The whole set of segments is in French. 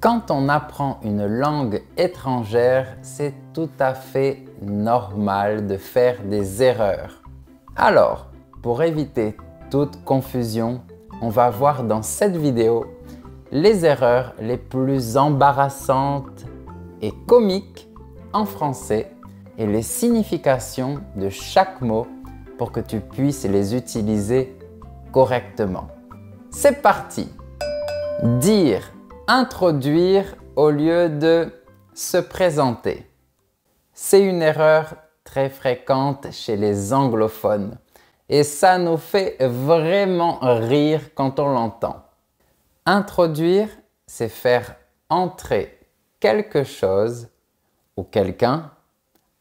Quand on apprend une langue étrangère, c'est tout à fait normal de faire des erreurs. Alors, pour éviter toute confusion, on va voir dans cette vidéo les erreurs les plus embarrassantes et comiques en français et les significations de chaque mot pour que tu puisses les utiliser correctement. C'est parti! Dire introduire au lieu de se présenter. C'est une erreur très fréquente chez les anglophones et ça nous fait vraiment rire quand on l'entend. Introduire, c'est faire entrer quelque chose ou quelqu'un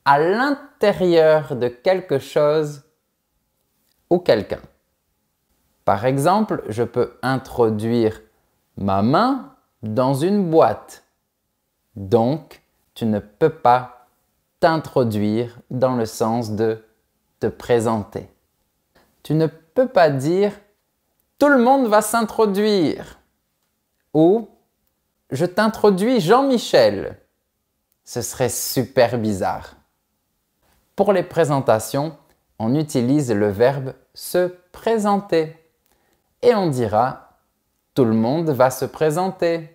à l'intérieur de quelque chose ou quelqu'un. Par exemple, je peux introduire ma main dans une boîte. Donc, tu ne peux pas t'introduire dans le sens de te présenter. Tu ne peux pas dire « tout le monde va s'introduire » ou « je t'introduis Jean-Michel ». Ce serait super bizarre. Pour les présentations, on utilise le verbe « se présenter » et on dira « tout le monde va se présenter »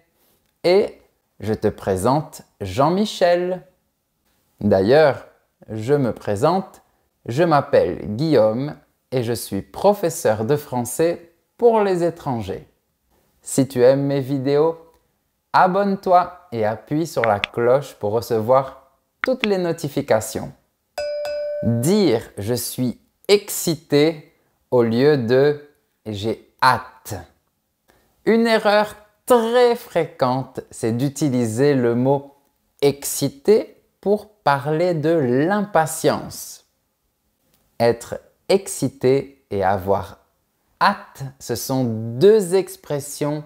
et « je te présente Jean-Michel ». D'ailleurs, je me présente, je m'appelle Guillaume et je suis professeur de français pour les étrangers. Si tu aimes mes vidéos, abonne-toi et appuie sur la cloche pour recevoir toutes les notifications. Dire « je suis excité » au lieu de « j'ai hâte ». Une erreur très fréquente, c'est d'utiliser le mot « excité » pour parler de l'impatience. Être excité et avoir hâte, ce sont deux expressions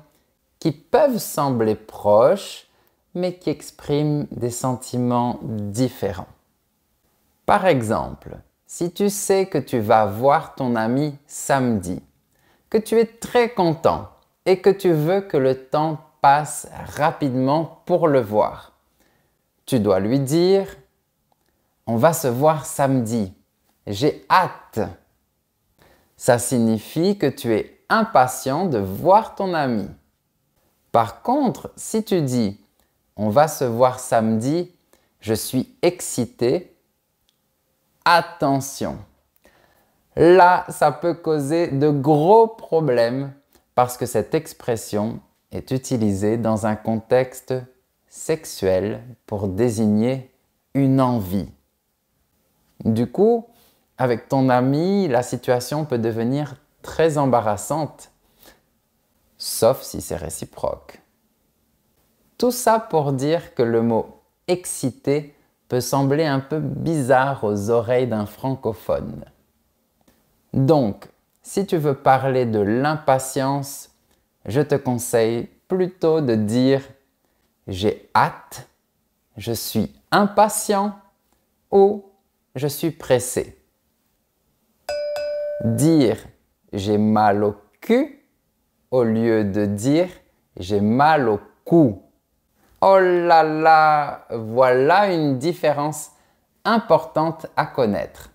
qui peuvent sembler proches, mais qui expriment des sentiments différents. Par exemple, si tu sais que tu vas voir ton ami samedi, que tu es très content et que tu veux que le temps passe rapidement pour le voir, tu dois lui dire « on va se voir samedi, j'ai hâte ». Ça signifie que tu es impatient de voir ton ami. Par contre, si tu dis « on va se voir samedi, je suis excité », attention, là, ça peut causer de gros problèmes parce que cette expression est utilisée dans un contexte sexuel pour désigner une envie. Du coup, avec ton ami, la situation peut devenir très embarrassante, sauf si c'est réciproque. Tout ça pour dire que le mot « excité » peut sembler un peu bizarre aux oreilles d'un francophone. Donc, si tu veux parler de l'impatience, je te conseille plutôt de dire « j'ai hâte »,« je suis impatient » ou « je suis pressé ». Dire « j'ai mal au cul » au lieu de dire « j'ai mal au cou ». Oh là là, voilà une différence importante à connaître.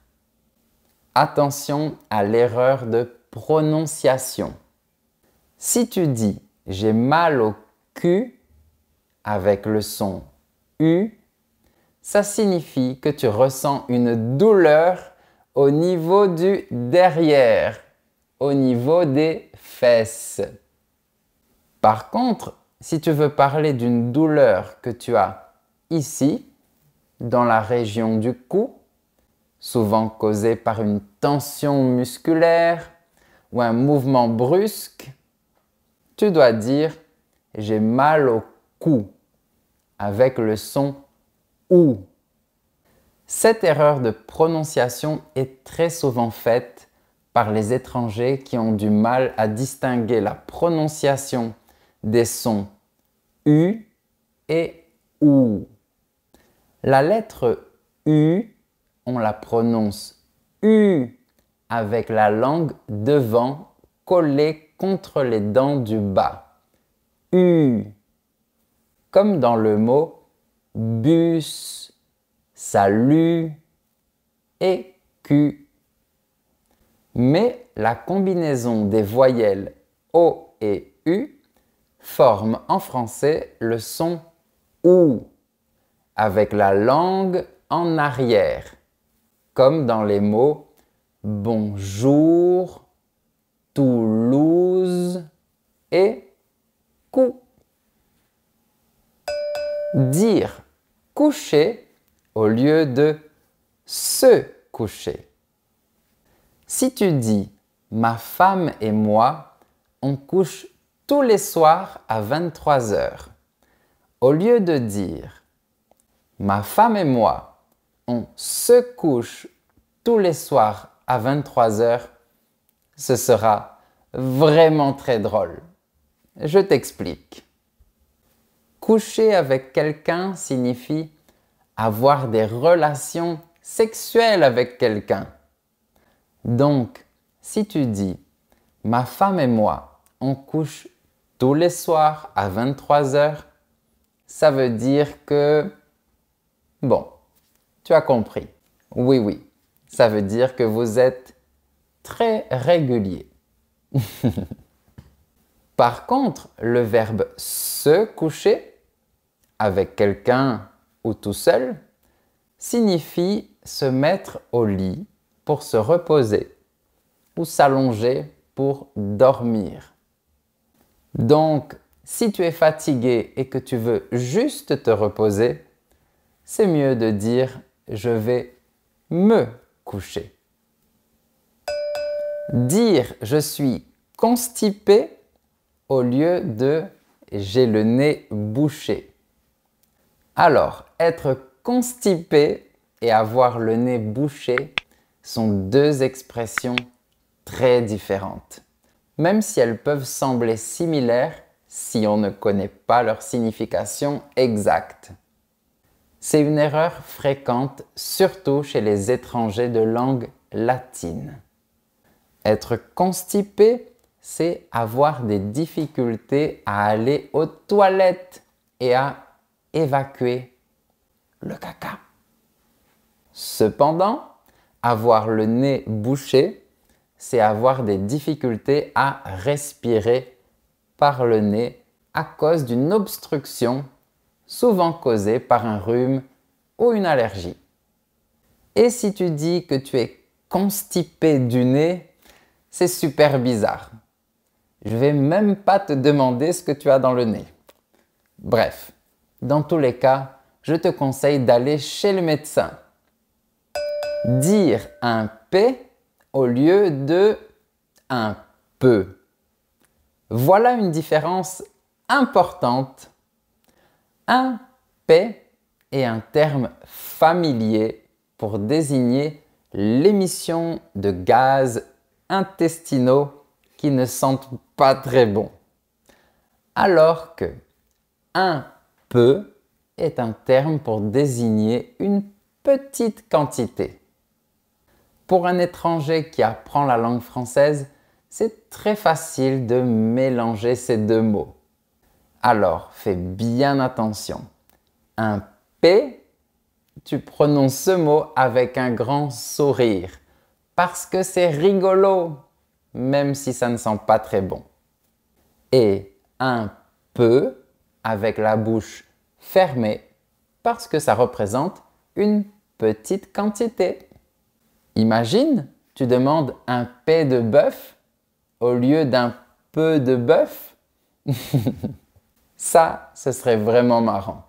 Attention à l'erreur de prononciation. Si tu dis « j'ai mal au cul » avec le son « U », ça signifie que tu ressens une douleur au niveau du derrière, au niveau des fesses. Par contre, si tu veux parler d'une douleur que tu as ici, dans la région du cou, souvent causée par une tension musculaire ou un mouvement brusque, tu dois dire « j'ai mal au cou » avec le son « OU ». Cette erreur de prononciation est très souvent faite par les étrangers qui ont du mal à distinguer la prononciation des sons U et OU. La lettre U, on la prononce U avec la langue devant collée contre les dents du bas. U. comme dans le mot bus, salut et cul. Mais la combinaison des voyelles O et U forme en français le son OU, avec la langue en arrière, comme dans les mots bonjour, Toulouse et cou. Dire coucher au lieu de se coucher. Si tu dis ma femme et moi, on couche tous les soirs à 23 heures, au lieu de dire ma femme et moi, on se couche tous les soirs à 23 heures, ce sera vraiment très drôle. Je t'explique. Coucher avec quelqu'un signifie avoir des relations sexuelles avec quelqu'un. Donc, si tu dis « ma femme et moi, on couche tous les soirs à 23 heures », ça veut dire que… Bon, tu as compris. Oui, oui, ça veut dire que vous êtes très régulier. Par contre, le verbe « se coucher » avec quelqu'un ou tout seul signifie se mettre au lit pour se reposer ou s'allonger pour dormir. Donc, si tu es fatigué et que tu veux juste te reposer, c'est mieux de dire « je vais me coucher ». Dire « je suis constipé » au lieu de « j'ai le nez bouché ». Alors, être constipé et avoir le nez bouché sont deux expressions très différentes, même si elles peuvent sembler similaires si on ne connaît pas leur signification exacte. C'est une erreur fréquente, surtout chez les étrangers de langue latine. Être constipé, c'est avoir des difficultés à aller aux toilettes et à évacuer le caca. Cependant, avoir le nez bouché, c'est avoir des difficultés à respirer par le nez à cause d'une obstruction, souvent causée par un rhume ou une allergie. Et si tu dis que tu es constipé du nez, c'est super bizarre. Je ne vais même pas te demander ce que tu as dans le nez. Bref, dans tous les cas, je te conseille d'aller chez le médecin. Dire un P au lieu de un peu. Voilà une différence importante. Un P est un terme familier pour désigner l'émission de gaz intestinaux qui ne sentent pas très bon. Alors que un peu est un terme pour désigner une petite quantité. Pour un étranger qui apprend la langue française, c'est très facile de mélanger ces deux mots. Alors, fais bien attention. Un P, tu prononces ce mot avec un grand sourire parce que c'est rigolo, même si ça ne sent pas très bon. Et un peu avec la bouche fermée parce que ça représente une petite quantité. Imagine, tu demandes un P de bœuf au lieu d'un peu de bœuf. Ça, ce serait vraiment marrant.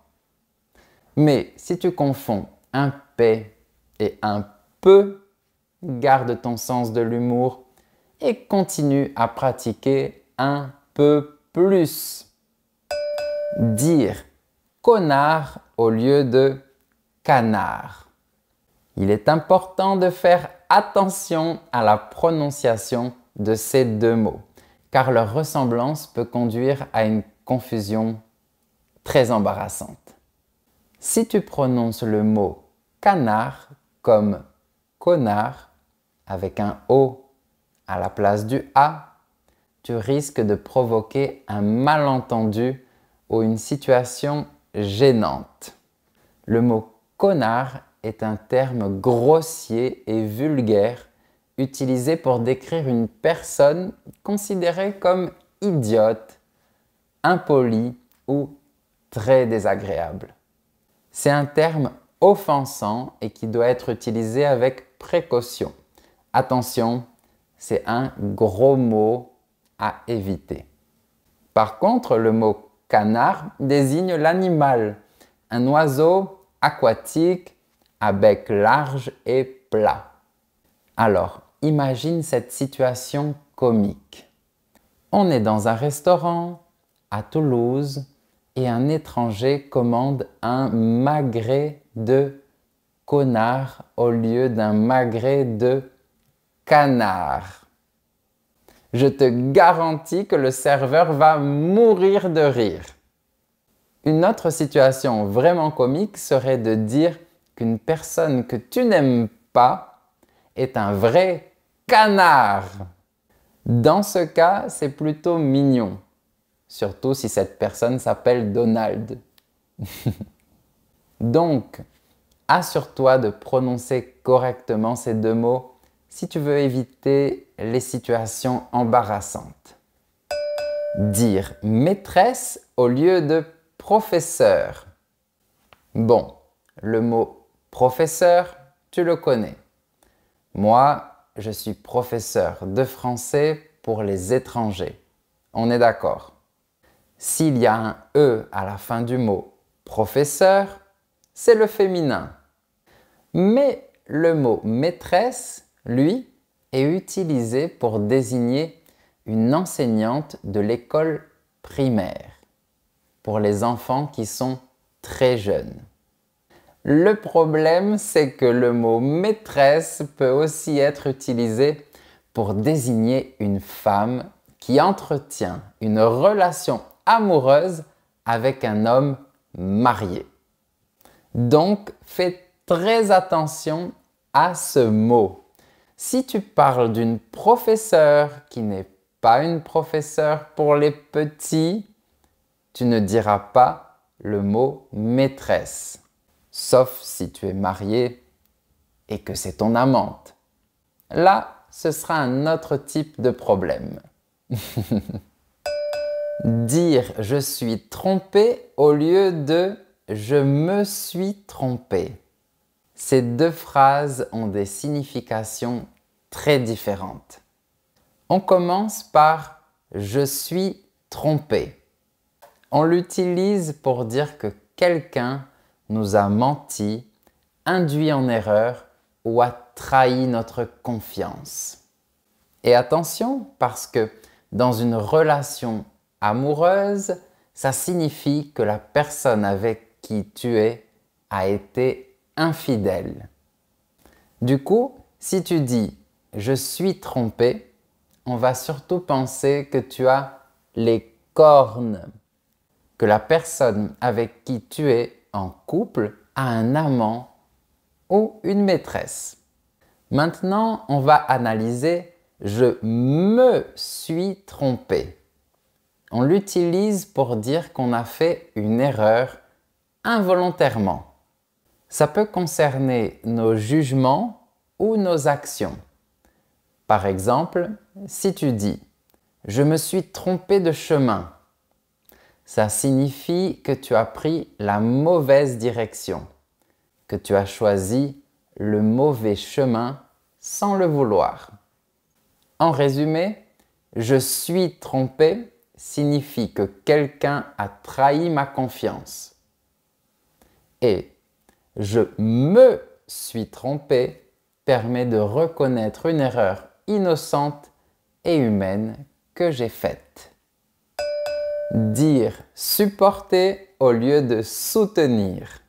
Mais si tu confonds un P et un peu, garde ton sens de l'humour et continue à pratiquer un peu plus. Dire connard au lieu de canard. Il est important de faire attention à la prononciation de ces deux mots, car leur ressemblance peut conduire à une confusion très embarrassante. Si tu prononces le mot canard comme connard avec un O à la place du A, tu risques de provoquer un malentendu ou une situation gênante. Le mot connard est un terme grossier et vulgaire utilisé pour décrire une personne considérée comme idiote, impolie ou très désagréable. C'est un terme offensant et qui doit être utilisé avec précaution. Attention, c'est un gros mot à éviter. Par contre, le mot canard désigne l'animal, un oiseau aquatique à bec large et plat. Alors, imagine cette situation comique. On est dans un restaurant à Toulouse et un étranger commande un magret de connard au lieu d'un magret de canard. Je te garantis que le serveur va mourir de rire. Une autre situation vraiment comique serait de dire qu'une personne que tu n'aimes pas est un vrai canard. Dans ce cas, c'est plutôt mignon, surtout si cette personne s'appelle Donald. Donc, assure-toi de prononcer correctement ces deux mots si tu veux éviter les situations embarrassantes. Dire maîtresse au lieu de professeur. Bon, le mot professeur, tu le connais. Moi, je suis professeur de français pour les étrangers. On est d'accord? S'il y a un « e » à la fin du mot professeur, c'est le féminin. Mais le mot maîtresse, lui, est utilisé pour désigner une enseignante de l'école primaire, pour les enfants qui sont très jeunes. Le problème, c'est que le mot maîtresse peut aussi être utilisé pour désigner une femme qui entretient une relation amoureuse avec un homme marié. Donc, fais très attention à ce mot. Si tu parles d'une professeure qui n'est pas une professeure pour les petits, tu ne diras pas le mot maîtresse. Sauf si tu es marié et que c'est ton amante. Là, ce sera un autre type de problème. Dire « je suis trompé » au lieu de « je me suis trompé ». Ces deux phrases ont des significations très différentes. On commence par « je suis trompé ». On l'utilise pour dire que quelqu'un nous a menti, induit en erreur ou a trahi notre confiance. Et attention, parce que dans une relation amoureuse, ça signifie que la personne avec qui tu es a été infidèle. Du coup, si tu dis « je suis trompé », on va surtout penser que tu as les cornes, que la personne avec qui tu es en couple a un amant ou une maîtresse. Maintenant, on va analyser « je me suis trompé ». On l'utilise pour dire qu'on a fait une erreur involontairement. Ça peut concerner nos jugements ou nos actions. Par exemple, si tu dis « je me suis trompé de chemin », ça signifie que tu as pris la mauvaise direction, que tu as choisi le mauvais chemin sans le vouloir. En résumé, « je suis trompé » signifie que quelqu'un a trahi ma confiance. Et « je me suis trompé » permet de reconnaître une erreur innocente et humaine que j'ai faite. Dire supporter au lieu de soutenir.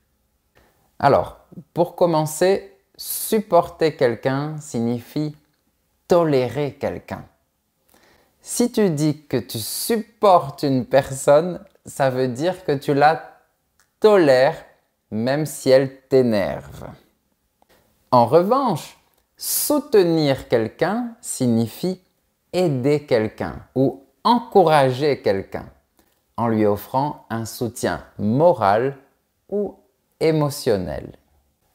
Alors, pour commencer, supporter quelqu'un signifie tolérer quelqu'un. Si tu dis que tu supportes une personne, ça veut dire que tu la tolères même si elle t'énerve. En revanche, soutenir quelqu'un signifie aider quelqu'un ou encourager quelqu'un. en lui offrant un soutien moral ou émotionnel.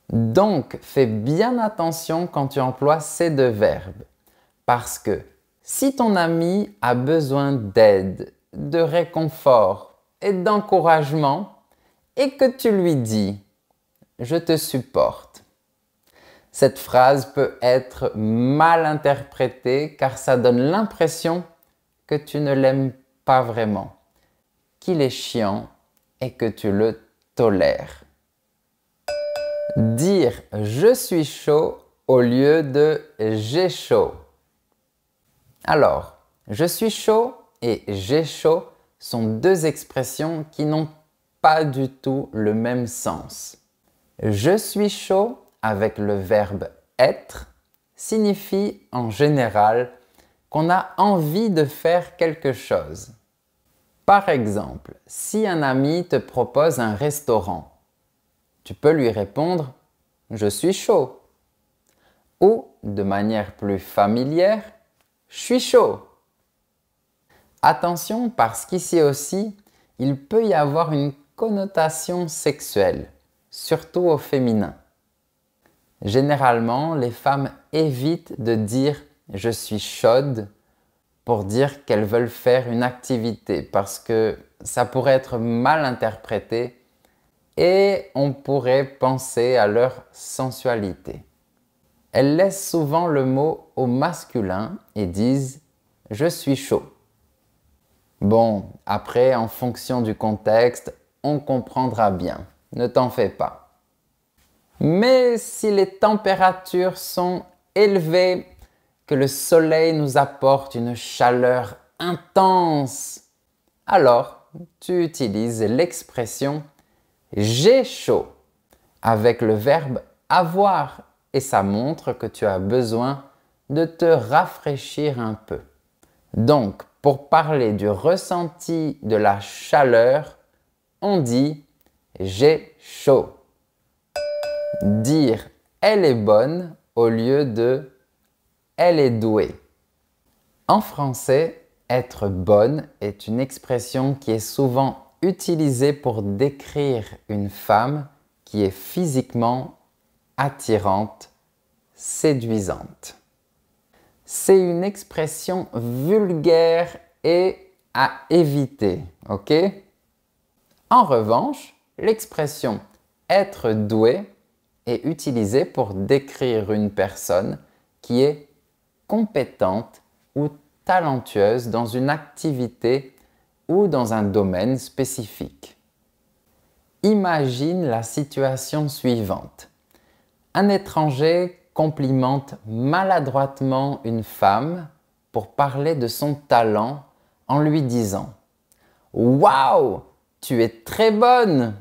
Donc, fais bien attention quand tu emploies ces deux verbes, parce que si ton ami a besoin d'aide, de réconfort et d'encouragement, et que tu lui dis « je te supporte », cette phrase peut être mal interprétée car ça donne l'impression que tu ne l'aimes pas vraiment, qu'il est chiant et que tu le tolères. Dire « je suis chaud » au lieu de « j'ai chaud ». Alors, « je suis chaud » et « j'ai chaud » sont deux expressions qui n'ont pas du tout le même sens. « Je suis chaud » avec le verbe « être » signifie en général qu'on a envie de faire quelque chose. Par exemple, si un ami te propose un restaurant, tu peux lui répondre « je suis chaud » ou, de manière plus familière, « je suis chaud ». Attention parce qu'ici aussi, il peut y avoir une connotation sexuelle, surtout au féminin. Généralement, les femmes évitent de dire « je suis chaude » pour dire qu'elles veulent faire une activité parce que ça pourrait être mal interprété et on pourrait penser à leur sensualité. Elles laissent souvent le mot au masculin et disent « je suis chaud ». Bon, après, en fonction du contexte, on comprendra bien, ne t'en fais pas. Mais si les températures sont élevées, que le soleil nous apporte une chaleur intense, alors tu utilises l'expression « j'ai chaud » avec le verbe « avoir » et ça montre que tu as besoin de te rafraîchir un peu. Donc, pour parler du ressenti de la chaleur, on dit « j'ai chaud ». Dire « elle est bonne » au lieu de « elle est douée ». En français, être bonne est une expression qui est souvent utilisée pour décrire une femme qui est physiquement attirante, séduisante. C'est une expression vulgaire et à éviter, ok? En revanche, l'expression « être doué » est utilisée pour décrire une personne qui est compétente ou talentueuse dans une activité ou dans un domaine spécifique. Imagine la situation suivante. Un étranger complimente maladroitement une femme pour parler de son talent en lui disant « Waouh, tu es très bonne !»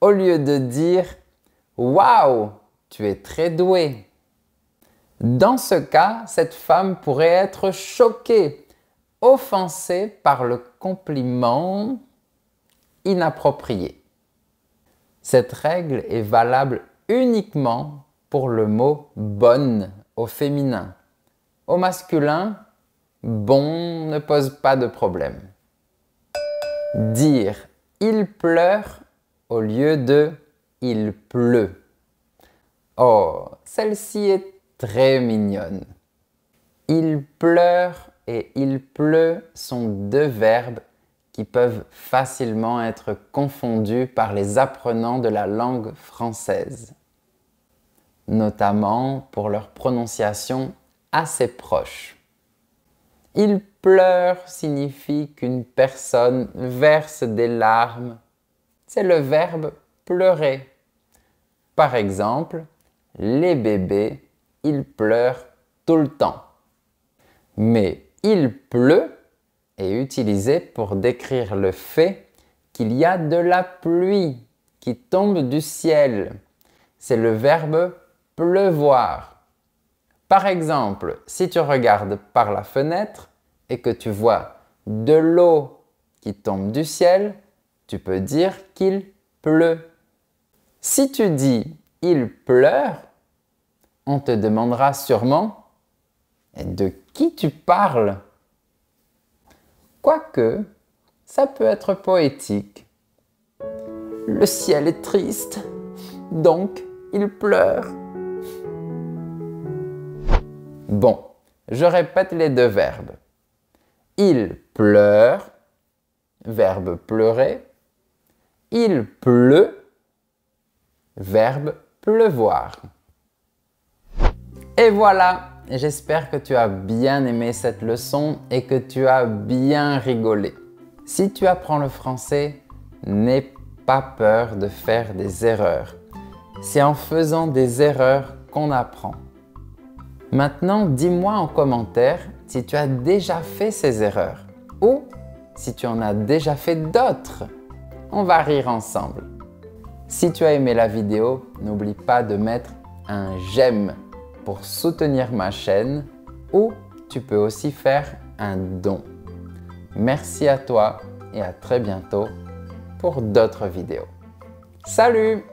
au lieu de dire « Waouh, tu es très douée !» Dans ce cas, cette femme pourrait être choquée, offensée par le compliment inapproprié. Cette règle est valable uniquement pour le mot « bonne » au féminin. Au masculin, « bon » ne pose pas de problème. Dire « il pleure » au lieu de « il pleut ». Oh, celle-ci est très mignonne. Il pleure et il pleut sont deux verbes qui peuvent facilement être confondus par les apprenants de la langue française, notamment pour leur prononciation assez proche. Il pleure signifie qu'une personne verse des larmes. C'est le verbe pleurer. Par exemple, les bébés, ils pleurent tout le temps. Mais il pleut est utilisé pour décrire le fait qu'il y a de la pluie qui tombe du ciel. C'est le verbe pleuvoir. Par exemple, si tu regardes par la fenêtre et que tu vois de l'eau qui tombe du ciel, tu peux dire qu'il pleut. Si tu dis « il pleure », on te demandera sûrement « de qui tu parles ?» Quoique, ça peut être poétique. Le ciel est triste, donc il pleure. Bon, je répète les deux verbes. Il pleure, verbe pleurer. Il pleut, verbe pleuvoir. Et voilà, j'espère que tu as bien aimé cette leçon et que tu as bien rigolé. Si tu apprends le français, n'aie pas peur de faire des erreurs. C'est en faisant des erreurs qu'on apprend. Maintenant, dis-moi en commentaire si tu as déjà fait ces erreurs ou si tu en as déjà fait d'autres. On va rire ensemble. Si tu as aimé la vidéo, n'oublie pas de mettre un j'aime pour soutenir ma chaîne ou tu peux aussi faire un don. Merci à toi et à très bientôt pour d'autres vidéos. Salut!